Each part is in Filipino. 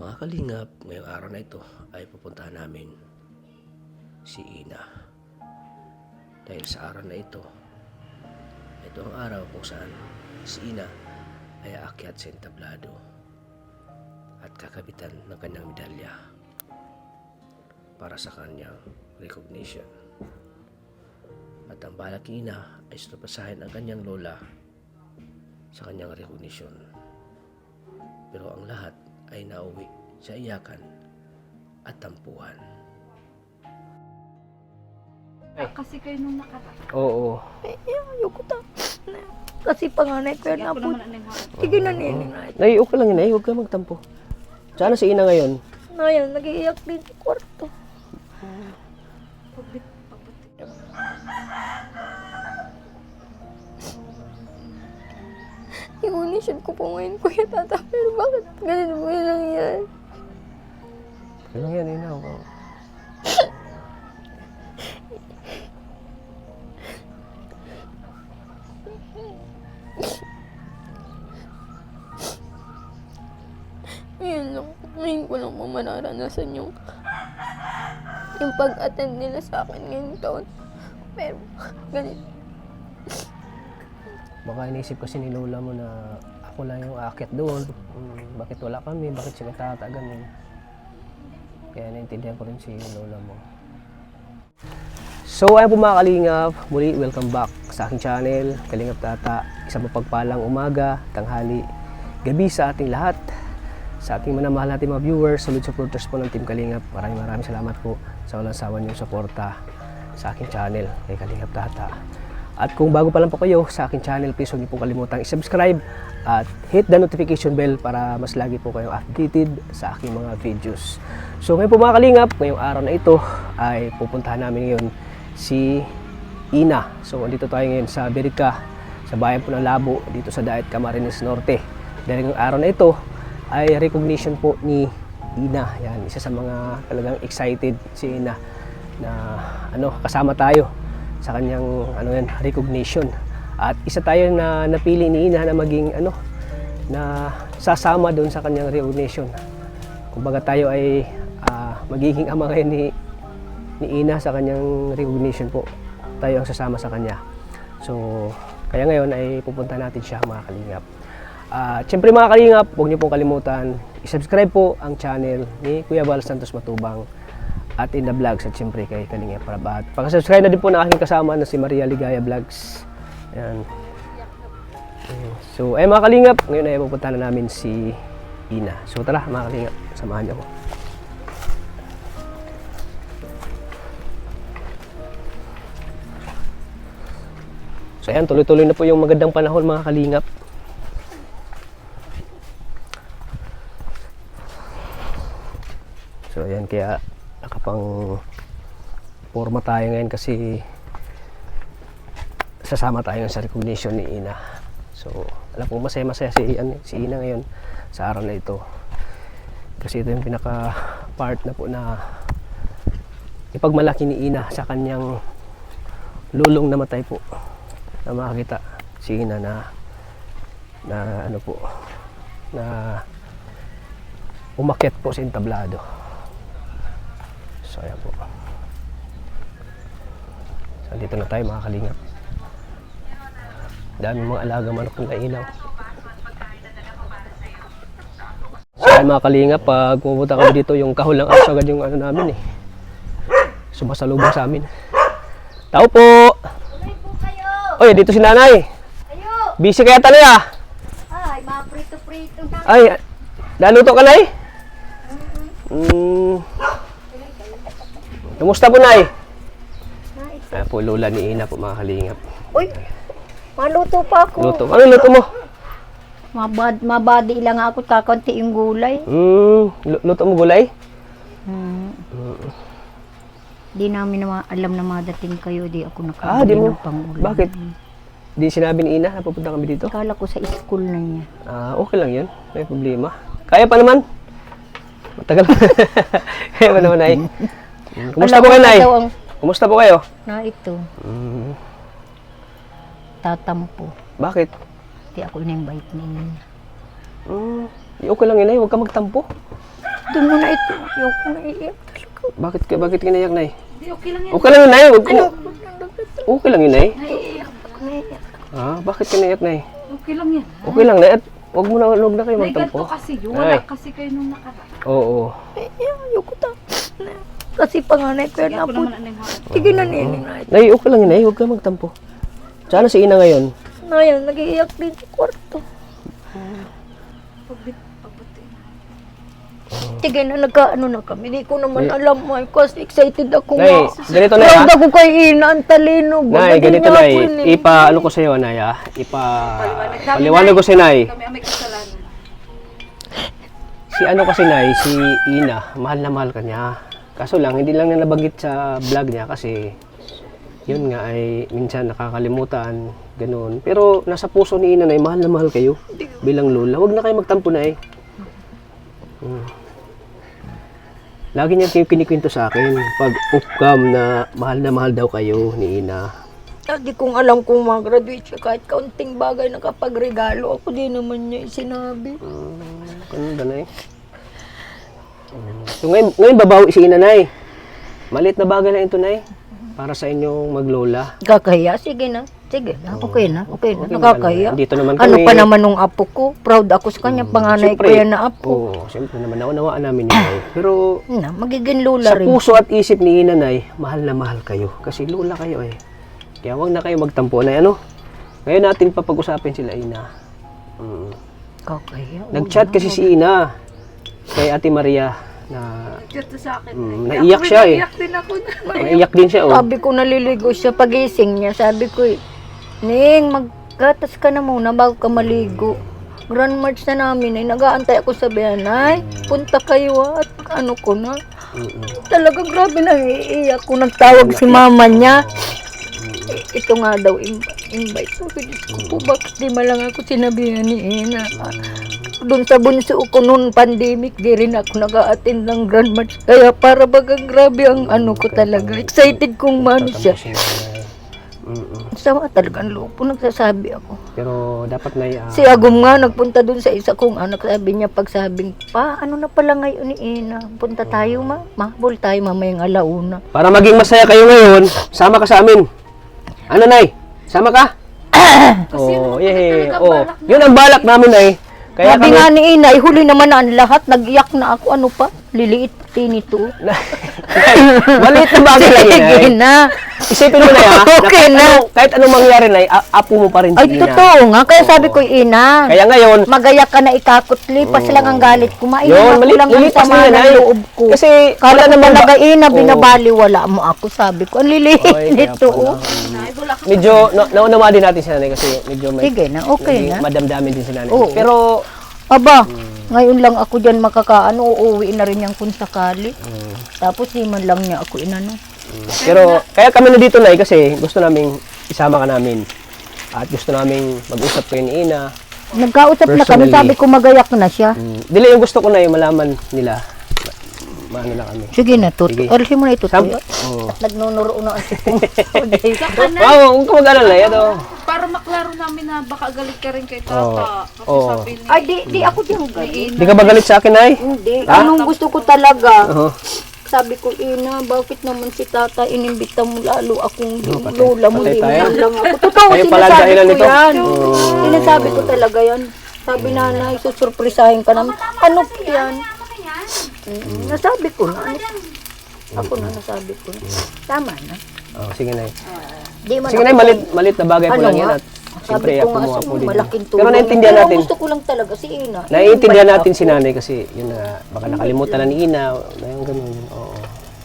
Mga kalingap, ngayong araw na ito ay pupuntahan namin si Ina. Dahil sa araw na ito ang araw kung saan si Ina ay aakyat sa entablado at kakabitan ng kanyang medalya para sa kanyang recognition. At ang balak ni Ina ay surpasahin ang kanyang lola sa kanyang recognition. Pero ang lahat ay nauwi sa iyakan at tampuhan. Kasi kayo nung nakaraan. Oo. Ayoko ta. Kasi panganay ko na po. Sige na ninay. Nay, okay lang yun, huwag ka magtampo. Saan na si Ina ngayon? Ngayon, nag-iiyak din sa kwarto. Yung audition ko po ngayon, Kuya Tata, pero bakit ganun mo yun lang yan? Okay lang yan, Ina. Wow. Ngayon ko lang po mararanasan yung pag-attend nila sa akin ngayong taon. Pero, ganito. Baka inisip kasi ni Lola mo na ako lang yung aakyat doon. Bakit wala kami? Bakit sila tatagamin? Kaya naintindihan ko rin si Lola mo. So ayun po mga kalingap, muli welcome back sa aking channel, Kalingap Tata. Isang mapagpalang umaga, tanghali, gabi sa ating lahat. Sa ating manamahal natin mga viewers, solid supporters po ng Team Kalingap. Maraming salamat po sa walang sawa niyong suporta sa aking channel, kay Kalingap Tata. At kung bago pa lang po kayo sa aking channel, please huwag niyo pong kalimutang i-subscribe at hit the notification bell para mas lagi po kayong updated sa aking mga videos. So ngayon po mga kalingap, ngayong araw na ito ay pupuntahan namin ngayon si Ina. So andito tayo ngayon sa Berica, sa bayan po ng Labo, dito sa Daet Camarines Norte. Dahil ngayong araw na ito ay recognition po ni Ina. Yan, isa sa mga talagang excited si Ina na kasama tayo sa kanyang recognition. At isa tayo na napili ni Ina na maging na sasama doon sa kanyang recognition. Kumbaga tayo ay magiging ama ngayon ni Ina sa kanyang recognition po. Tayo ang sasama sa kanya. So kaya ngayon ay pupunta natin siya mga kalingap. Siyempre mga kalingap, huwag niyo pong kalimutan i-subscribe po ang channel ni Kuya Val Santos Matubang at In The Vlogs at siyempre kay Kalingap Rabat. Pag-subscribe na din po na aking kasama na si Maria Ligaya Vlogs. Ayan. So mga kalingap, ngayon ay pupunta na namin si Ina. So tara mga kalingap, samahan niyo ako. So ayan, tuloy-tuloy na po yung magandang panahon mga kalingap. So ayan, kaya nakapang forma tayo ngayon kasi sasama tayo sa recognition ni Ina. So alam po masaya-masaya si Ina ngayon sa araw na ito. Kasi ito yung pinaka part na po na ipagmalaki ni Ina sa kanyang lulong namatay po. Na makakita si Ina na umakyat po sa entablado. So ayan po. So dito na tayo mga kalingap. Daming mga alaga manok ng kailaw. So ayan mga kalingap, pag pumunta kami dito yung kahol lang aso agad yung namin eh. Sumasalubong sa amin. Tao po! Oy, dito si nanay. Ayo! Busy kaya tanay ah. Ay, mga prito-prito. Ay, naluto ka nay? Kumusta po nay? Ayan po, lola ni Ina po mga kalingap. Uy, maluto pa ako. Luto. Ano luto mo? Mabadi lang ako kakunti yung gulay. Luto mo gulay? Di namin alam na madating kayo, di ako Di nakabili mo? ng pangulam. Bakit? Di sinabi ni Ina na pupunta kami dito? Akala ko sa school na niya. Okay lang yun. May problema. Kaya pa naman. Matagal pa. Kaya pa naman ay. Kumusta po kayo nay? Kumusta po kayo? Na ito, tatampo. Bakit? Di ako in-invite niya. Okay lang yun ay. Huwag ka magtampo. Doon mo na ito. Yung naiiyak talaga. Bakit kinayak, Nay? Hindi, okay lang yan. Okay lang yun, Nay. Ano? Okay lang yun, Nay. Naiiyak. Naiiyak. Ah, bakit kinayak, Nay? Okay lang yan. Okay lang, Nay. At huwag na kayo Nay, ganito magtampo. kasi yun. Ay. Wala kasi kayo nung nakaraan. Oo. Ayoko ta. Kasi panganay ko yan Sige, ako na po. naman ang mga. Sige na nini na. Nay, okay lang yun, Nay. Huwag ka magtampo. Sana si Ina ngayon. Ngayon, nag-iiyak din sa kwarto. Pagbuti. Sige na, nagkaano na kami. Di ko naman alam mo. Kasi excited ako Nay, nga. ganito, Nay, Proud ah. ako kay Ina, ang talino. Nay, Bagay ganito, niya Nay. ako yun eh. Ano ko sa'yo, Nay, ah. Paliwanag ko si Nay. Kami ang may kasalanan. Si ano kasi, Nay, si Ina, mahal na mahal ka niya. Kaso lang, hindi lang niya nabanggit sa vlog niya kasi yun nga ay minsan nakakalimutan, ganun. Pero nasa puso ni Ina, Nay, mahal na mahal kayo bilang lola. Huwag na kayo magtampo, Nay. Lagi niya kinikwento sa akin pag upcam na mahal daw kayo ni Ina. Hindi kong alam kung mag-graduate siya kahit kaunting bagay na kapag regalo ako, di naman niya sinabi. Ganun ba, Nay? So ngayon babawi si Ina, Nay. Maliit na bagay lang ito, Nay. Para sa inyong maglola. Kakahiya? Sige na. Sige na. Okay na. Okay na. Okay, Nakakahiya. dito naman Ano kami. pa naman nung apo ko? Proud ako sa kanya. Panganay ko yan na apo. Oo, siyempre naman, naunawaan namin yun, Nay. Pero Na, magiging lola sa rin. puso at isip ni Ina, Nay, mahal na mahal kayo. Kasi lola kayo eh. Kaya huwag na kayo magtampo, Nay, ano? Ngayon natin papag-usapin sila, Ina. Kakahiya. Nag-chat kasi si Ina kay Ate Maria na Dito sa akin. naiyak siya eh. Naiyak din ako. Naiyak din siya, oh. Sabi ko naliligo siya pagising niya. Sabi ko, Ning, maggatas ka na muna bago ka maligo. Grand March na namin ay nag-aantay ako sa Bianay. Punta kayo at ano ko na. Talagang grabe nang iiyak ko. Nagtawag si mama niya. Ito nga daw invite. Sabi, Diyos ko po, bakit di malang ako sinabihan ni Ina? Doon sa bunso ko noon, pandemic, di rin ako nag-a-attend ng Grand March. Kaya para bagang grabe ang ano ko talaga. Excited kung mano siya. Sama talaga ang loob ko, nagsasabi ako. Pero dapat, Nay, Si Agum nga, nagpunta dun sa isa kong anak. Sabi niya, pagsabing, pa, ano na pala ngayon ni Ina? Punta tayo, mahabol tayo mamayang alauna. para maging masaya kayo ngayon, sama ka sa amin. Ano, Nay? Sama ka? Oh, yeah. Oh, yun ang balak namin, Nay. Kaya Sabi nga ni Ina, huli naman na ang lahat. Nag-iyak na ako, ano pa? Liliit pati nito. Maliit na bagay lang yun, Nay. Sige na. Isipin mo na yan, Okay na. kahit anong mangyari, Nay, apo mo pa rin si Ay, Ina. totoo nga. Kaya sabi ko, Ina, Kaya ngayon, magayak ka na ikakot. Lipas lang ang galit ko. Mainam yun, ako lang ang lilipas sama na yan, ng Nay. loob ko. Kasi, Kala wala ko naman talaga, Ina, Oo. binabaliwala mo ako. Sabi ko, ang liliit Oy, kaya nito. pala. Oh. Medyo, naunawa din natin si Nanay kasi medyo may Sige na, okay naging na. madamdamin din si Nanay. Oo. Pero, Aba, ngayon lang ako dyan makakaano, uuwi na rin yan kung sakali. Tapos di man lang niya ako inano. pero, kaya kami na dito, Nay, kasi gusto naming isama ka namin. At gusto naming mag-usap kayo ni Ina. Nagkausap na kami, Personally. sabi ko magayak na siya. Dili yung gusto ko na yung malaman nila. Maano na kami. Sige na, Tut. Sige. Alisin mo na ito, Sab- Tut. Oo. At nagnunuro na ang sipong. Wow, huwag ka mag-alala. Yan, oh. Para maklaro namin na baka galit ka rin kay Tata. Kasi Oo. sabi ni Ay, di ako dyan galit. Di ka ba galit sa akin, Nay? Hindi. Ha? Anong gusto ko talaga? Oo. Sabi ko, Ina, bakit naman si Tata inimbita mo lalo akong patay- lola mo, patay di mo tayo. man lang ako. Totoo, Kayo pala ang sinasabi dahilan ko nito. yan. Sinasabi ko talaga yan. Sabi nanay, susurprisahin ka naman. Ano po yan? Nasabi ko na. Ako na nasabi ko na. Tama na. Oh, sige, Nay. Di man Sige, ako Nay, malit na bagay po Ano lang yan. nga? At siyempre, Sabi ko ako nga, mo sa ako din. malaking tulong. Pero naintindihan Pero natin. gusto ko lang talaga si Ina. Naiintindihan Invite natin ako. si Nanay kasi yun na baka nakalimutan na ni Ina na yung ganun. Oo.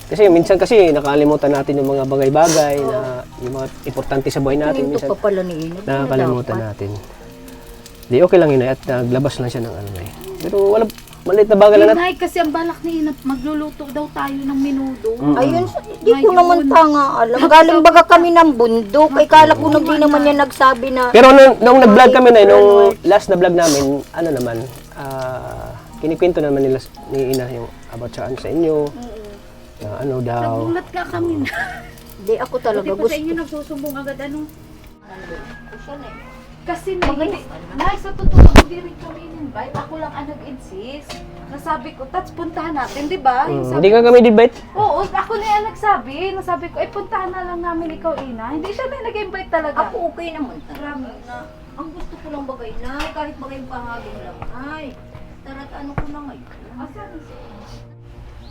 Kasi minsan kasi nakalimutan natin yung mga bagay-bagay na yung mga importante sa buhay natin. Pininto Minsan pa pala ni Ina. nakakalimutan Dapat. natin. Di okay lang yun at naglabas lang siya ng ano na Pero wala, maliit na bagay lang natin. Nay, kasi ang balak ni Ina, magluluto daw tayo ng minudo. Ayun, di ko naman tanga alam. Galing baga kami ng bundok. Ay kala ko na di naman niya nagsabi na Pero nung nag-vlog kami na, nung last na vlog namin, ano naman, kinikwento naman nila ni Ina yung about saan sa inyo. Na ano daw. Nagulat ka kami na. di ako talaga Hindi pa gusto. sa inyo nagsusumbong agad ano. Kasi Nay, sa totoo hindi rin kami in-invite. Ako lang ang nag-insist. Nasabi ko, Tats, puntahan natin, di ba? Yung Hindi ka kami debate? Oo, ako na yan nagsabi. Nasabi ko, puntahan na lang namin ikaw, Ina. Hindi siya na nag-invite talaga. Ako okay naman. Marami Na, ang gusto ko lang bagay, Nay. Kahit bagay pahagin lang, Nay. Tara't ano ko na ngayon. Asan?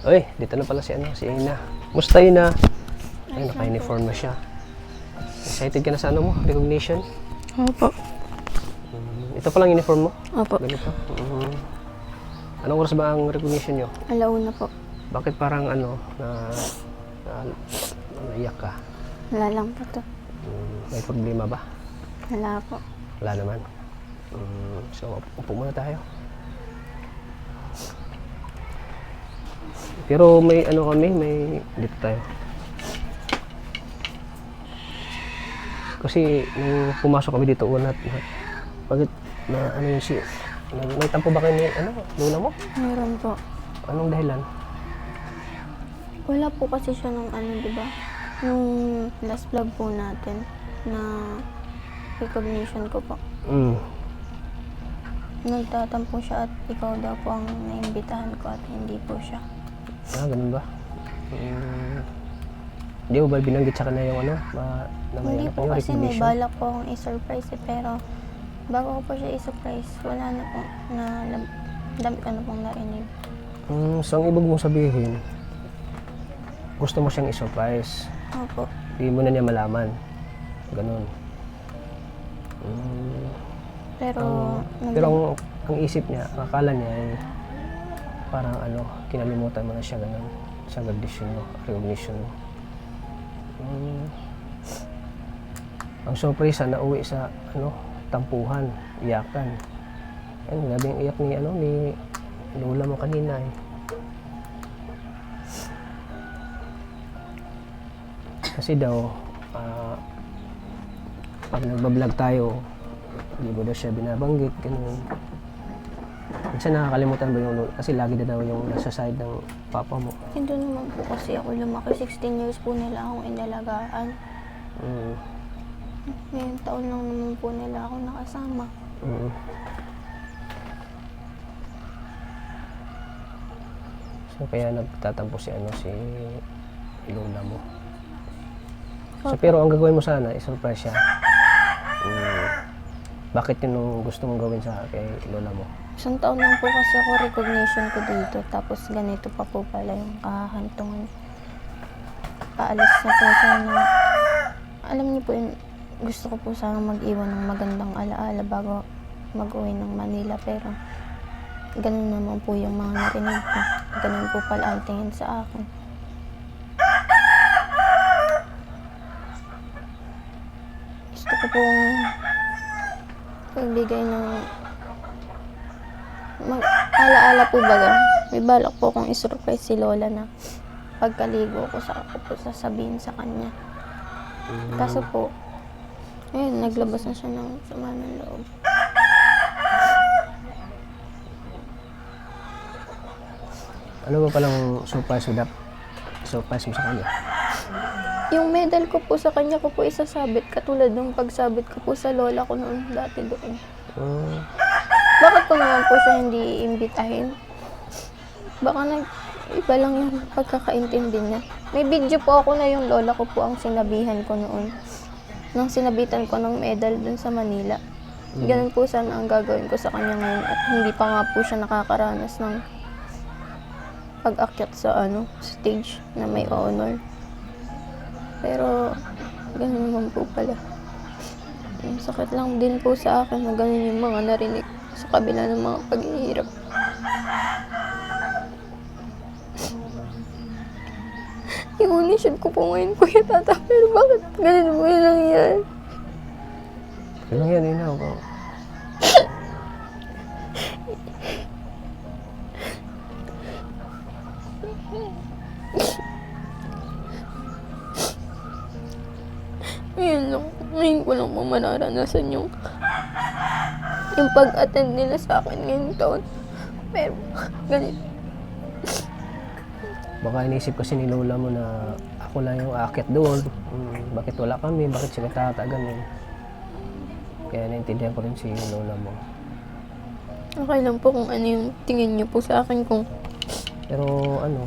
Uy, dito na pala si Ina. Musta Ina? Ay, naka-uniform na siya. Excited ka na sa ano mo? Recognition? Opo. Ito palang uniform mo? Opo. Ganito? Anong oras ba ang recognition nyo? Alauna po. Bakit parang naiyak ka? Wala lang po to. May problema ba? Wala po. Wala naman. So, upo muna tayo. Pero may dito tayo. Kasi nung pumasok kami dito bakit may tampo ba kayo ni lola mo? Meron po. Anong dahilan? Wala po kasi siya nung di ba? Nung last vlog po natin na recognition ko po. Nagtatampo siya at ikaw daw po ang naimbitahan ko at hindi po siya. Ganun ba? Hindi mo ba binanggit sa kanya yung Hindi po kasi may balak po akong i-surprise pero bago ko po siya i-surprise, wala na po dami ko na pong narinig. So ang ibig mong sabihin, gusto mo siyang i-surprise. Opo. Hindi mo na niya malaman. Ganun. Pero, ang isip niya, akala niya ay parang kinalimutan mo na siya ganun sa recognition mo. Ang surprise na uwi sa tampuhan, iyakan. Ayun, grabe yung iyak ni lola mo kanina eh. Kasi daw pag nagbablog tayo, hindi mo daw siya binabanggit, ganun. Minsan nakakalimutan ba yung lola? Kasi lagi na daw yung nasa side ng papa mo. hindi naman po kasi ako lumaki. 16 years po nila akong inalagaan. Ngayong taon lang naman po nila ako nakasama. So kaya nagtatampo si lola mo. So pero ang gagawin mo sana, i-surprise siya. Bakit yun ang gusto mong gawin kay lola mo? Isang taon lang po kasi ako recognition ko dito. Tapos ganito pa po pala yung kahantungan. Paalis na po sana. Alam niyo po yun, gusto ko po sana mag-iwan ng magandang alaala bago mag-uwi ng Manila. Pero ganun naman po yung mga narinig ko. Ganun po pala ang tingin sa akin. Gusto ko pong magbigay ng alaala po baga. May balak po akong isurprise si Lola na pagkaligo ko po sasabihin sa kanya. Kaso po, ayun, naglabas na siya ng sama ng loob. Ano ba palang surprise mo sa kanya? Yung medal ko po sa kanya ko po isasabit katulad ng pagsabit ko po sa lola ko noon dati doon. Bakit ko naman po siya hindi iimbitahin? Baka iba lang yung pagkakaintindi niya. May video po ako na yung lola ko po ang sinabihan ko noon. Nang sinabitan ko ng medal dun sa Manila. Ganun po sana ang gagawin ko sa kanya ngayon at hindi pa nga po siya nakakaranas ng pag-akyat sa stage na may honor. Pero ganun naman po pala. Yung sakit lang din po sa akin na ganun yung mga narinig sa kabila ng mga paghihirap. Yung audition ko po ngayon, Kuya Tata, pero bakit ganun mo yun lang yan? Kailang yan, Ina. Ngayon ko lang po mararanasan yung pag-attend nila sa akin ngayong taon. Pero, ganito. Baka inisip kasi ni lola mo na ako lang yung aakyat doon. Bakit wala kami? Bakit si Tata ganun? Kaya naintindihan ko rin si lola mo. Okay lang po kung ano yung tingin niyo po sa akin kung Pero ano,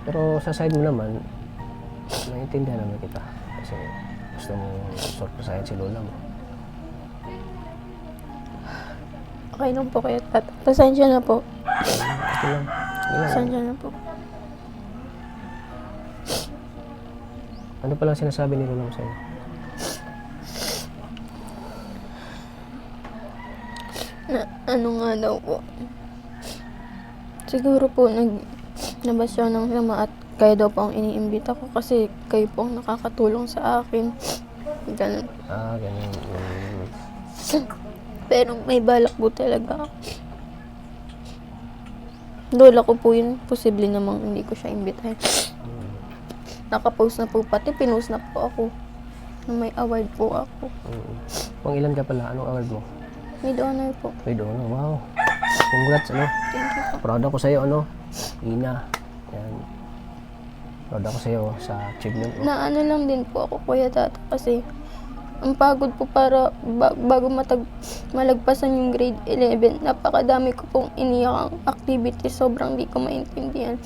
pero sa side mo naman, naiintindihan naman kita. Kasi gusto mo sorpresahin si lola mo. okay lang po kaya tata. Pasensya na po. Okay lang. Sige lang. Pasensya na po. Ano palang sinasabi ni lola mo sa'yo? Na, ano nga daw po. Siguro po nabas siya ng sama at kaya daw po ang iniimbita ko kasi kayo po ang nakakatulong sa akin. Ganun. Ganun. Pero may balak po talaga ako. Lola ko po yun, posible namang hindi ko siya imbitahin. Nakapost na po pati, pinost na po ako. Na may award po ako. Pang ilan ka pala? Anong award mo? Mid honor po. Wait, ano? Wow. Congrats, ano? Thank you po. Proud ako sa'yo, ano? Ina. Yan. Proud ako sa'yo sa achievement mo. Na ano lang din po ako, Kuya Tata, kasi ang pagod po para bago malagpasan yung grade 11, napakadami ko pong iniyakang activities, sobrang di ko maintindihan.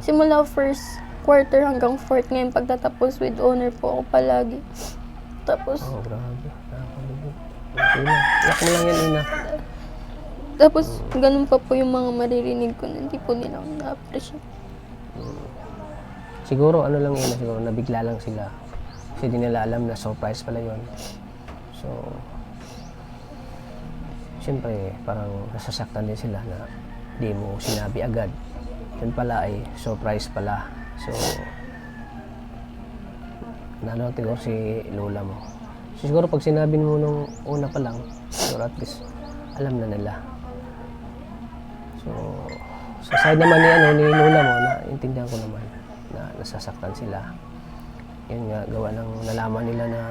Simula first quarter hanggang fourth ngayon pagtatapos with honor po ako palagi. Tapos, Oh, grabe. Nakakalimutan. Okay lang. Iyak mo lang yan, Ina. tapos ganun pa po yung mga maririnig ko na hindi po nila ako na-appreciate. Siguro, ano lang Ina, siguro nabigla lang sila. Kasi di nila alam na surprise pala yon. So, siyempre, parang nasasaktan din sila na di mo sinabi agad. Yun pala ay surprise pala. So, nano siguro si lola mo. So, siguro pag sinabi mo nung una pa lang, siguro at least alam na nila. So, sa side naman ni lola mo, naintindihan ko naman na nasasaktan sila. Yun nga, gawa ng nalaman nila na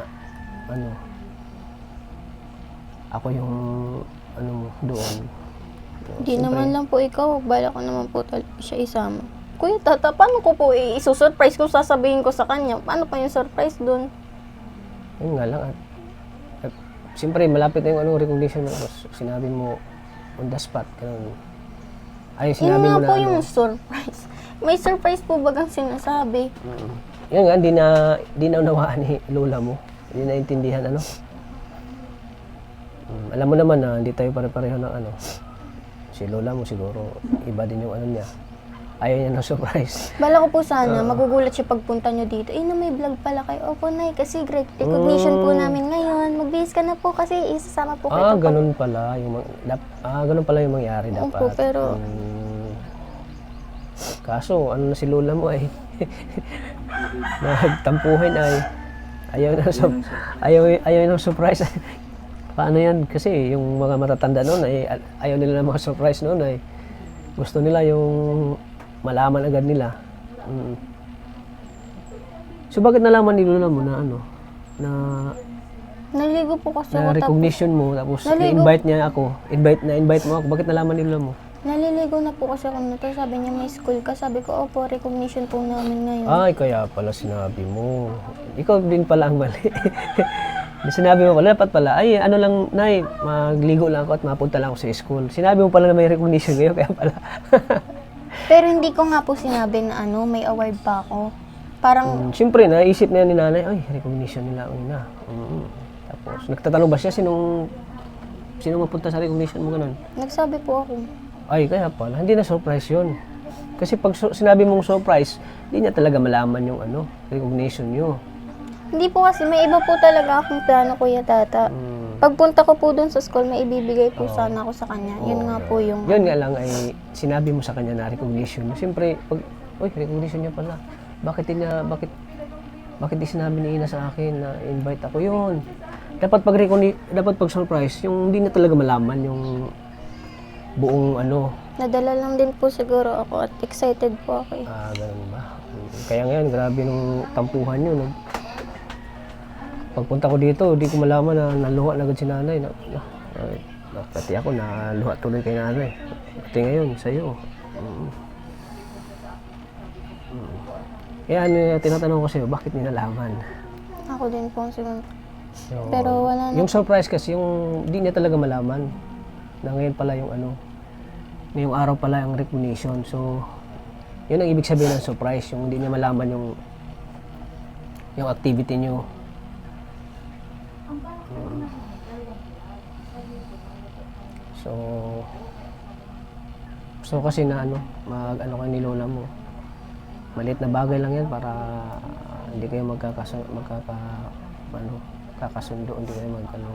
ako yung doon. So, Di siyempre, naman lang po ikaw, bala ko naman po talaga siya isama. Kuya Tata, paano ko po isusurprise kung sasabihin ko sa kanya? Paano pa yung surprise dun? yun nga lang at siyempre malapit na yung recognition mo. Tapos sinabi mo on the spot. Ganun. Ay, Yun sinabi nga mo na po yung surprise. May surprise po bagang sinasabi? Yun nga, di na unawaan ni lola mo. Hindi naintindihan, alam mo naman na hindi tayo pare-pareho ng Si lola mo siguro, iba din yung niya. Ayaw niya ng surprise. Bala ko po sana, magugulat siya pagpunta nyo dito. Na may vlog pala kayo. Opo, Nay, kasi great recognition po namin ngayon. Magbihis ka na po kasi isasama po kayo. Ganun pala yung ganun pala yung mangyari dapat. Opo, pero kaso, na si lola mo ay nagtampuhin ay ayaw ng surprise. Paano yan? Kasi yung mga matatanda noon ay ayaw nila ng mga surprise noon ay gusto nila yung malaman agad nila. So bakit nalaman ni lola mo na naligo po kasi na ako recognition mo tapos Naligo. na-invite niya ako, invite mo ako. Bakit nalaman ni lola mo? Naliligo na po kasi ako nito. Sabi niya may school ka. Sabi ko, opo, recognition po namin ngayon. Ay, kaya pala sinabi mo. Ikaw din pala ang mali. Sinabi mo pala, dapat pala, ay, lang, Nay, magligo lang ako at mapunta lang ako sa school. Sinabi mo pala na may recognition ngayon, kaya pala. Pero hindi ko nga po sinabi na may award pa ako. Parang, Siyempre, naisip na yan ni nanay, ay, recognition nila, na. Tapos, nagtatanong ba siya, sinong mapunta sa recognition mo ganun? nagsabi po ako. Ay, kaya pala, hindi na surprise yun. Kasi pag sinabi mong surprise, hindi niya talaga malaman yung recognition nyo. Hindi po kasi, may iba po talaga akong plano, Kuya Tata. Pagpunta ko po dun sa school, may ibibigay po sana ako sa kanya. Yun nga po yung... Yun nga lang ay sinabi mo sa kanya na recognition. Siyempre, recognition niya pala. Bakit di sinabi ni Ina sa akin na invite ako yun? Dapat pag surprise, yung hindi na talaga malaman yung buong Nadala lang din po siguro ako at excited po ako. ganun ba? Kaya ngayon, grabe nung tampuhan nyo. No? Pagpunta ko dito, di ko malaman na naluha na agad si nanay. Pati ako, naluha tuloy kay nanay. Pati ngayon, sa'yo. Kaya tinatanong ko sa'yo, bakit nilalaman? Ako din po siguro. Pero wala na. Yung surprise kasi, yung hindi niya talaga malaman na ngayon pala yung ano, ngayong araw pala ang recognition. So, yun ang ibig sabihin ng surprise, yung hindi niya malaman yung activity niyo. So, gusto ko kasi na ano, mag-ano kayo ni lola mo. Maliit na bagay lang yan para hindi kayo kakasundo, hindi kayo magkano.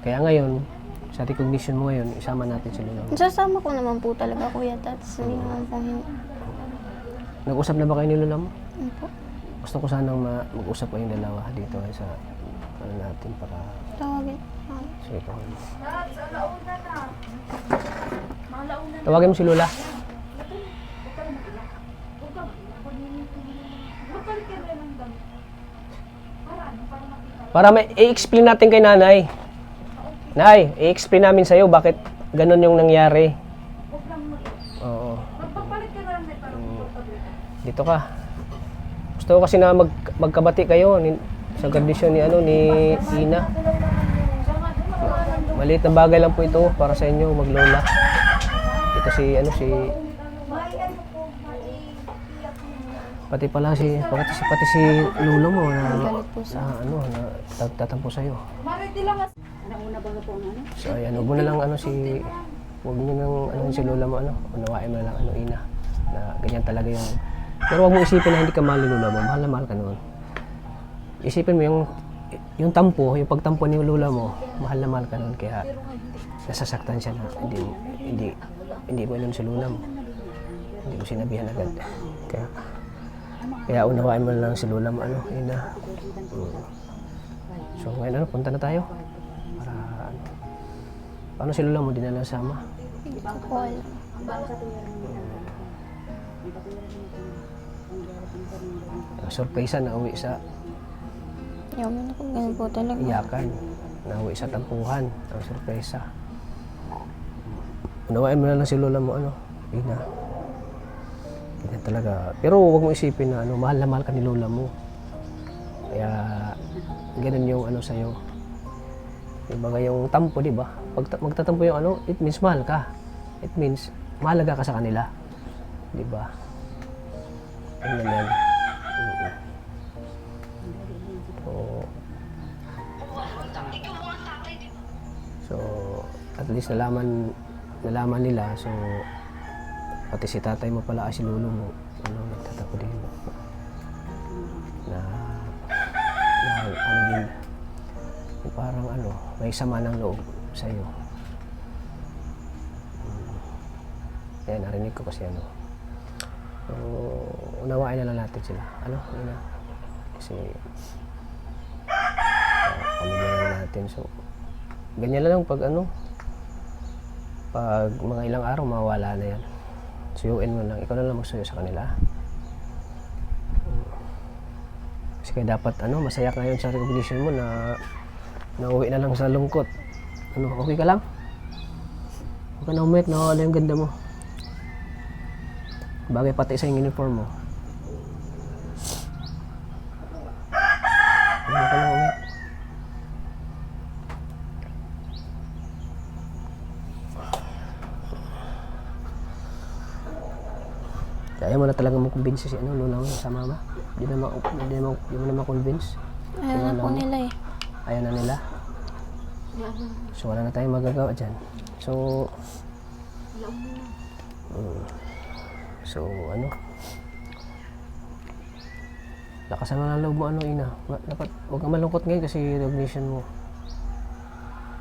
Kaya ngayon, sa recognition mo ngayon, isama natin si lola mo. Sasama ko naman po talaga, Kuya Tats. Hindi naman po Nag-usap na ba kayo ni lola mo? Ano po? Gusto ko sanang mag-usap kayong dalawa dito sa ano natin para Tawagin. sige po. Tawagin mo si Lola. Para may i-explain natin kay nanay. Nay, i-explain namin sa'yo bakit ganun yung nangyari. Oo. Dito ka. Gusto ko kasi na magkabati kayo sa kondisyon ni Ina. Maliit na bagay lang po ito para sa inyo, maglola. Ito si pati si lolo mo na tatampo sa iyo. So ayan, huwag mo na lang huwag niyo nang si lola mo unawain mo na lang Ina na ganyan talaga yung. Pero huwag mo isipin na hindi ka mahal ni lola mo, mahal na mahal ka noon. Isipin mo yung tampo, yung pagtampo ni lola mo, mahal na mahal ka noon kaya nasasaktan siya na hindi mo ilan si lola mo. Hindi mo sinabihan agad. Kaya unawain mo lang si lola mo Ina. So ngayon punta na tayo. Para paano si lola mo di na lang sama? Wala. Surpresa na uwi sa Yaman ako, ganun po talaga. iyakan, na uwi sa tampuhan, ang surpresa. Unawain mo na lang si lola mo Ina. Ganyan talaga. Pero huwag mo isipin na mahal na mahal ka ni lola mo. Kaya ganun yung sa'yo. Diba yung tampo, di ba? Pag magtatampo yung it means mahal ka. It means mahalaga ka sa kanila. Di ba? Ganyan yan. So, at least nalaman nila. So, pati si tatay mo pala, si lolo mo, nagtatapo din. Na din, parang may sama ng loob sa'yo. Kaya narinig ko kasi So, unawain na lang natin sila. Ina? Kasi, pamilya lang natin. So, ganyan lang pag pag mga ilang araw, mawala na yan. Suyuin mo lang. Ikaw na lang magsuyo sa kanila. Kasi kaya dapat, masaya ka ngayon sa recognition mo na nauwi na lang sa lungkot. Okay ka lang? Huwag ka na umit, nawawala yung ganda mo. Bagay pati sa yung uniform mo. Huwag ka na umit. Kaya mo na talaga makumbinsi si lola mo sa mama? Di mo na makonvince? Ayaw na po nila eh. Ayaw na nila? So wala na tayong magagawa dyan. So lakasan mo na loob mo Ina. Dapat huwag kang malungkot ngayon kasi recognition mo.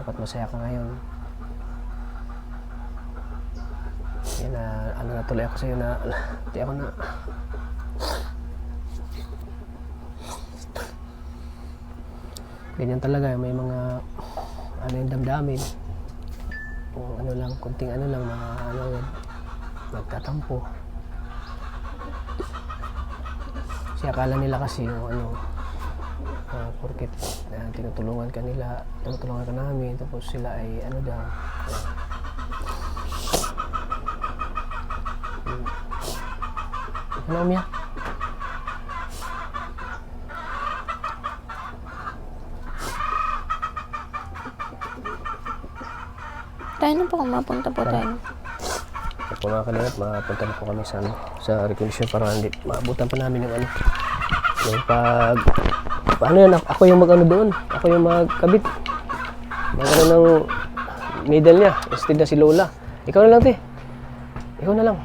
Dapat masaya ka ngayon. Yan na tuloy ako sa'yo na hindi ako na ganyan talaga, may mga yung damdamin kung lang, kunting lang, mga nagtatampo kasi akala nila kasi yung porket tinutulungan ka namin tapos sila ay daw umiyak Tayo na po kung mapunta po tayo. Kung mga kalingap, mapunta na po kami sa, sa recognition para hindi maabutan pa namin yung ano. Yung paano yan, ako yung mag-ano doon. Ako yung magkabit. Magkaroon ng medal niya. Instead na si Lola. Ikaw na lang, te. Ikaw na lang.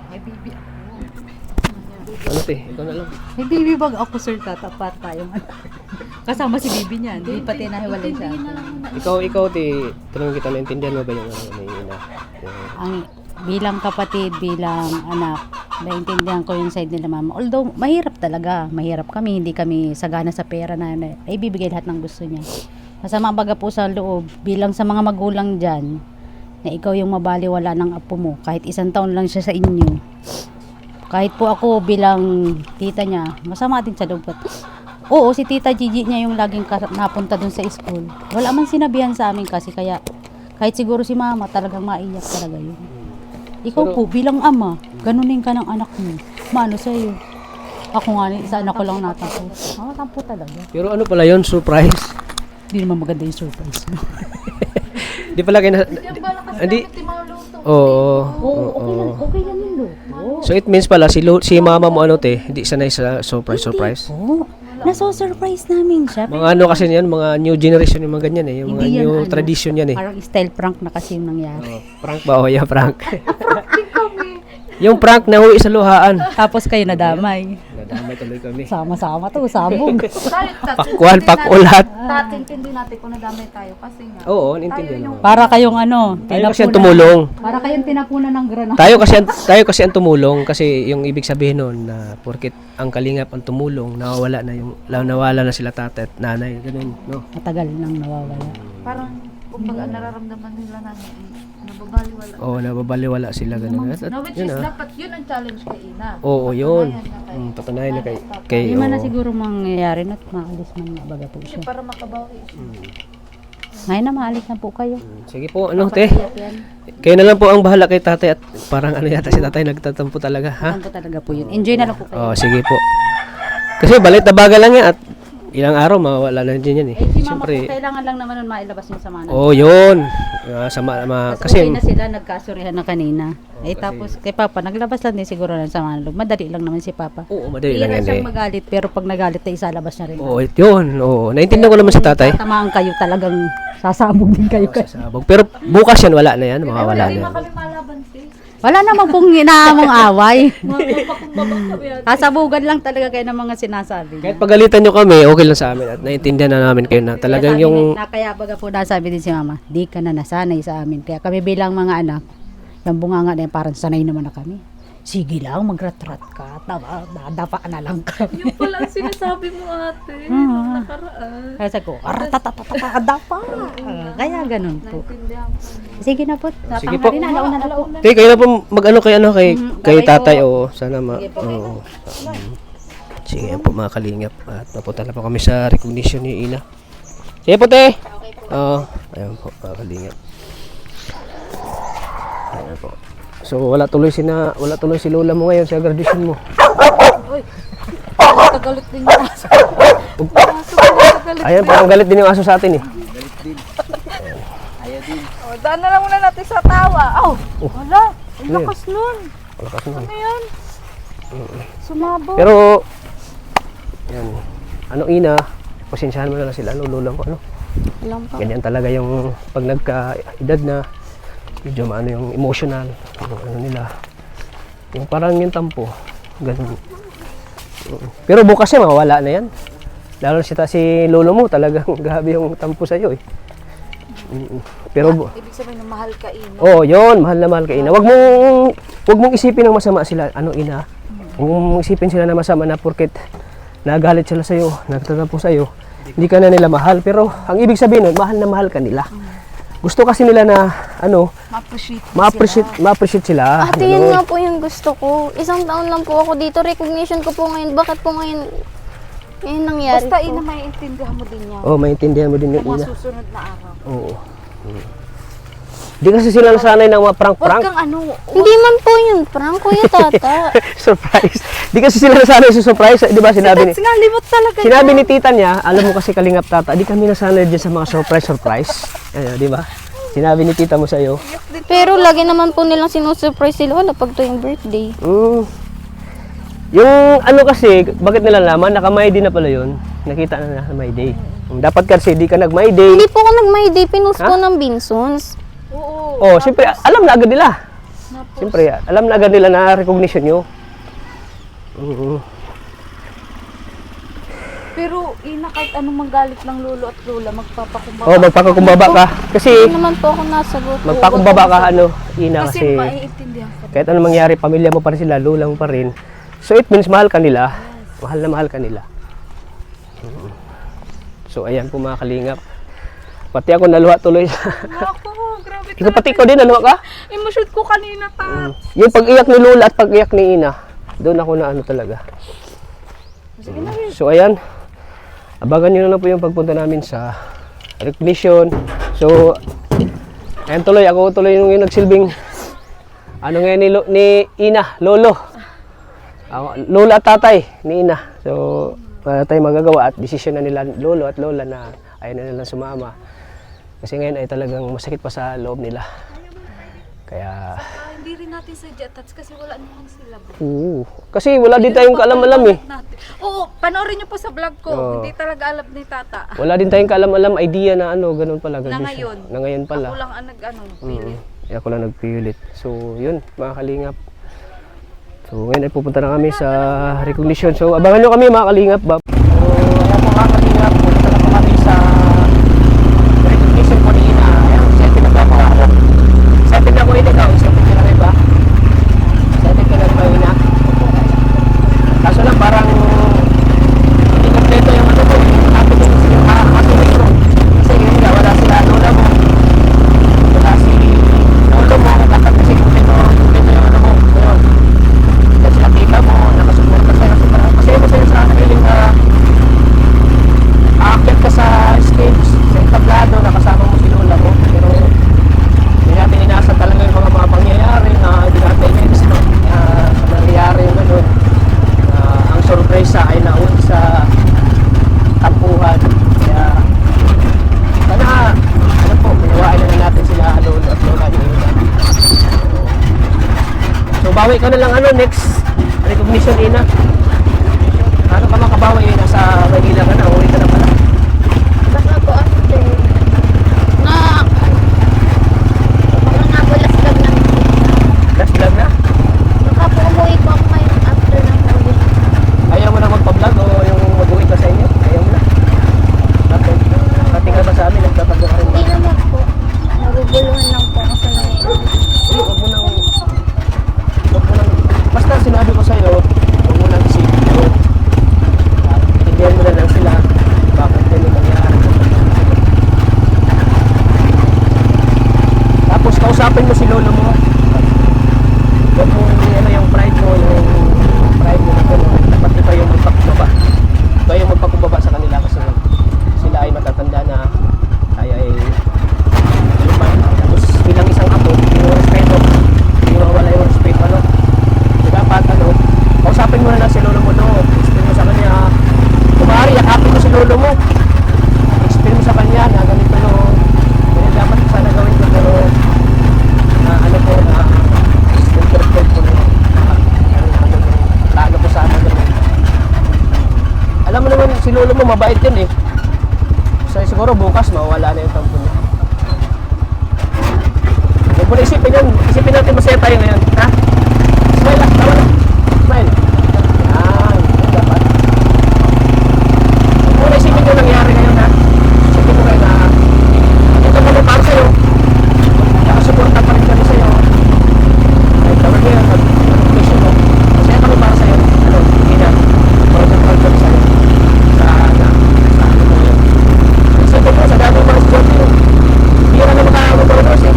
Ano, te? Ikaw na lang. May baby bag ako, sir, tatapat tayong ano. Kasama si baby niya, hindi pati nahiwalay siya. Ikaw, te. Tanong kita, naintindihan mo ba yung ano, may ina? Ang bilang kapatid, bilang anak, naintindihan ko yung side nila mama. Although, mahirap talaga. Mahirap kami. Hindi kami sagana sa pera na ibibigay lahat ng gusto niya. Masama baga po sa loob. Bilang sa mga magulang dyan, na ikaw yung mabaliwala ng apo mo. Kahit 1 taon lang siya sa inyo. Kahit po ako bilang tita niya, masama din sa loob. Oo, si Tita Gigi niya yung laging napunta dun sa school. Wala man sinabihan sa amin kasi kaya kahit siguro si mama talagang maiyak talaga yun. Ikaw po, bilang ama, ganunin ka ng anak mo. Maano sa'yo? Ako nga, isa anak ko lang natampo. Tampo talaga. Pero ano pala yun, surprise? Hindi naman maganda yung surprise mo. Di pala kayo na... Hindi... Oo. Okay lang yung luto. So it means pala, si mama mo ano, te, hindi sanay sa surprise. Oo. Naso-surprise namin siya. Mga ano kasi yan, mga new generation yung mga ganyan eh. Yung mga Hindi yan, new ano, tradition yan eh. Parang style prank na kasi yung nangyari. Prank ba? O, yeah, prank. Yung prank na hui sa luhaan. Tapos kayo nadamay. Nadamay tuloy kami. Sama-sama to, sabog. Pakwan, pakulat. Intindi natin kung nadamay tayo kasi nga. Oo, naintindihan naman. Para kayong ano, Tayo kasi ang tumulong. Para kayong tinapunan ng granada. Tayo kasi ang tumulong kasi yung ibig sabihin nun na porket ang kalingap ang tumulong, nawawala na sila tatay at nanay, ganun, no? Matagal nang nawawala. Parang, kumbaga, nararamdaman nila namin, nababaliwala. Oo, nababaliwala sila ganun. At, No, which yun is, ah. dapat yun ang challenge kay Ina. Oo, yun. Patunayan na Patunayan na kay Hindi man na oo. siguro mangyayari na at maalis man nga baga po siya. Para makabawi siya. Ngayon na maalis na po kayo. Sige po, ano te? Kayo na lang po ang bahala kay tatay at parang ano yata si tatay nagtatampo talaga, ha? Ano po talaga po yun. Enjoy na lang po kayo. Oo, sige po. Kasi balit na baga lang yan at ilang araw mawala na din yan eh. Si mama Siyempre, po, kailangan lang naman nun mailabas yung sama na. oo, yun. Kasi uwi na sila, nagkasurihan na kanina. Tapos kay Papa, naglabas lang din siguro ng sama na loob. Madali lang naman si Papa. Oo, madali lang Hira yan siyang eh. magalit, pero pag nagalit na isalabas niya rin. Oo, yun. Oo, naintindihan ko naman si tatay. Tatamaan kayo talagang sasabog din kayo. Sasabog. Pero bukas yan, wala na yan. Mawawala na yan. Kami malaban sis. Wala naman pong inaamong away. Kasabugan lang talaga kayo ng mga sinasabi Kahit niya. pagalitan nyo kami, okay lang sa amin. At naintindihan na namin kayo na talagang yung... Kaya baga po nasabi din si Mama, di ka na nasanay sa amin. Kaya kami bilang mga anak, yung bunganga na yun, parang sanay naman na kami. Sige lang, magratrat ka. Dadapa na lang kami. Yung pala ang sinasabi mo ate. Nung nakaraan. Kaya sabi ko, dapa. Kaya ganun po. Tindihan ko. Sige na po. Sige po. Tatanggalin na, alauna na po. Te, kayo na po mag-ano kay Bye-bye tatay. po. Oo, sana oo. Sige yan po mga kalingap. At napunta na po kami sa recognition ni Ina. Sige po, te. Oo, ayun po mga kalingap. Ayun po. So wala tuloy si lola mo ngayon sa graduation mo. Tagalit din yung aso. Ayan, parang galit din yung aso sa atin eh. Oh, daan na lang muna natin sa tawa. Oh, wala. Ang Ano yun? lakas nun. Malakas na. Ano yan? Sumabog. Pero, yan. Ano Ina, pasensyahan mo na lang sila. Ano, lolang ko, ano. Walang pa. Ganyan talaga yung pag nagka-edad na, medyo maano yung emotional, yung ano nila. Yung parang yung tampo. Ganun. Pero bukas yan, mawala na yan. Lalo na si lolo mo, talagang grabe yung tampo sa'yo eh. Pero, Ibig sabihin na mahal ka Ina. oh, yun, mahal na mahal ka Ina. Wag mong isipin ng masama sila, ano Ina. Huwag mong isipin sila na masama na porket nagalit sila sa'yo, nagtatampo sa'yo. Hindi ka na nila mahal, pero ang ibig sabihin nun, mahal na mahal ka nila. Gusto kasi nila na, ano, ma-appreciate sila. Ate, yun nga po yung gusto ko. 1 taon lang po ako dito. Recognition ko po ngayon. Bakit po ngayon nangyari Basta po? Ina, maiintindihan mo din yan. Oh, maintindihan mo din yung Mga Ina. susunod na araw. Oo. Di kasi sila nasanay ng mga Huwag prank-prank. kang ano. Hindi man po yun, prank, Kuya Tata. Surprise. Di kasi sila nasanay sa surprise. Di ba sinabi ni... That's nga, limot talaga. Sinabi ni tita niya, alam mo kasi kalingap tata, di kami nasanay dyan sa mga surprise. Ayun, di ba? Sinabi ni tita mo sa'yo. Pero lagi naman po nilang sinusurprise si Lola pag tuwing birthday. Yung ano kasi, bakit nila naman, naka-My Day na pala yun. Nakita na nasa My Day. Dapat kasi di ka nag-My Day. Hindi po ako nag-My Day, pinost ko ng Binsons. Oh, siyempre, alam na agad nila. Siyempre, alam na agad nila na recognition nyo. Pero ina, kahit anong manggalit ng lolo at lola, magpapakumbaba. Oh, magpakakumbaba ka. Kasi, Hindi naman po ako nasagot. magpakumbaba ka, Ina, Kasi kasi maiintindihan ko. kahit anong mangyari, pamilya mo pa rin sila, lola mo pa rin. So, it means mahal ka nila. Mahal na mahal ka nila. So, ayan po mga kalingap. Pati ako naluha tuloy. Ako, grabe Ikaw pati ikaw din, naluha ka? Emotion ko kanina, Yung pag-iyak ni lola at pag-iyak ni ina, doon ako na ano talaga. So, ayan. Abangan nyo na lang po yung pagpunta namin sa recognition. So, ayan tuloy. Ako tuloy yung nagsilbing ano ngayon ni ina, lolo. Lola at tatay ni ina. So, wala tayong magagawa at desisyon na nila lolo at lola na ayaw na nilang sumama. Kasi ngayon ay talagang masakit pa sa loob nila. Kaya, Hindi rin natin sa Jetats kasi wala naman sila. kasi wala din tayong kaalam-alam eh. Oo, panoorin niyo po sa vlog ko. Oo. Hindi talaga alam ni tata. Wala din tayong kaalam-alam idea na ano, ganun pala. Na graduation. ngayon. Na ngayon pala. Ako lang ang pilit. Ako lang nagpilit. So, yun, mga kalingap. So, ngayon ay pupunta na kami sa recognition. So, abangan nyo kami, mga kalingap. So, ayan po mga kalingap. Pupunta na po kami sa recognition po ni Ina. Ayan, setting na ba ako? Setting na ko Ina ikaw. Setting ka na rin ba? Setting ka na rin ba Ina? Kaso lang parang hindi kompleto yung ano ko. Happy din yung makakasulit ko. Kasi yun nga, wala sila lola mo. Wala si lolo mo. Dapat kasi kompleto yung ano mo. Ngayon, kasi nakita mo, nakasupport ka sa'yo. Kasi mo sa'yo sa kaniling aakyat ka sa stage, sa entablado, nakasama mo si lola mo. Pero hindi natin inasa talaga yung mga pangyayari na hindi natin i-expect sa nangyayari yung gano'n. Ang sorpresa ay naun sa tampuhan. Kaya sana, ano po, pinawain na natin sila lolo at lola ni Ina. So bawi ka na lang next recognition Ina. Ano ka makabawi nasa Manila ka na, uwi ka na pala. Basta po after na baka nga po last vlog lang. Last vlog na? Baka po umuwi po ako ngayon after ng movie. Ayaw mo na magpa-vlog o yung mag-uwi ka sa inyo? Ayaw mo na? Bakit? Katinggal ba sa amin, nagtatago ka rin ba? Hindi naman po. Naguguluhan lang po ako sa nangyayari. Huwag mo nang, basta sinabi ko sa'yo, huwag mo nang isipin yun. Intindihan mo na lang sila bakit ganun nangyari. Tapos kausapin mo si lolo mo. Huwag mo yung pride mo, na gano'n. Dapat ito yung magpakumbaba. Ito yung magpakumbaba sa kanila kasi sila ay matatanda na kaya ay luman. Tapos bilang isang apo, yung respeto, hindi mawala yung respeto, dapat kausapin mo na lang si lolo mo, explain mo sa kanya, kumari, yakapin mo si lolo mo, explain mo sa kanya na ganito, ganyan dapat sana gawin ko, pero na ano po, na perfect po plano ko sana gawin. Alam mo naman, si lolo mo mabait yun eh. So siguro bukas mawala na yung tampo niya. Huwag mo na isipin yan. Isipin natin masaya tayo ngayon. Ha? Smile lang. Tawa lang. Smile. Yan. Yan dapat. Huwag mo na isipin yung nangyari ngayon ha. Isipin mo ngayon na ito mo para sa'yo. Nakasuporta pa rin kami sa'yo. Kahit naman ngayon, mag-mission mo. Masaya kami para sa'yo. Ano? Hindi na. Proud kami sa'yo. Sa ano mo yun. Isipin mo sa gano'ng mga estudyante yun. Hindi ka na makakagod-honors eh.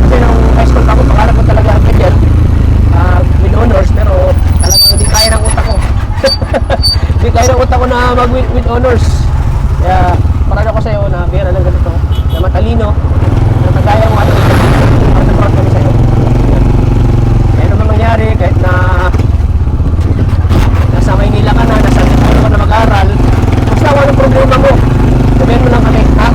Kasi nung high school pa ako, pangarap ko talaga ang ganyan. With honors, pero talagang hindi kaya ng utak ko. Hindi kaya ng utak ko na mag-with honors. Kaya parang ako sa'yo na bira ng ganito, na matalino, na kagaya mo ano, para sa proud kami sa'yo. Kaya naman mangyari, kahit na nasa Maynila ka na, nasa Antipolo ka na mag-aral, basta walang problema mo. Sabihin mo lang kami, ha?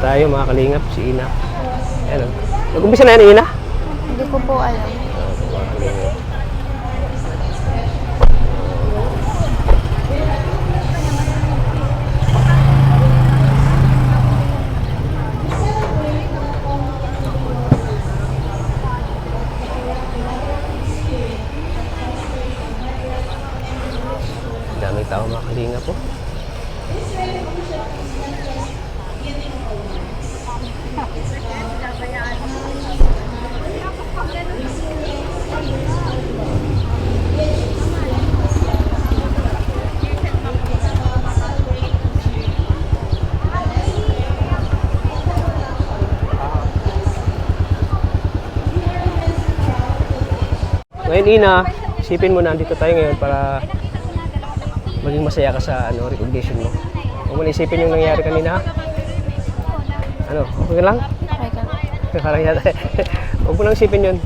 tayo mga kalingap, si Ina. Ayan, nag-umpisa na yan, Ina? Hindi ko po alam. Daming tao mga kalingap po. Ngayon, Ina, isipin mo na andito tayo ngayon para maging masaya ka sa recognition mo. Huwag mo na isipin yung nangyari kanina, ha? Ano, okay lang? Okay ka. Parang yata. Huwag mo nang isipin yun.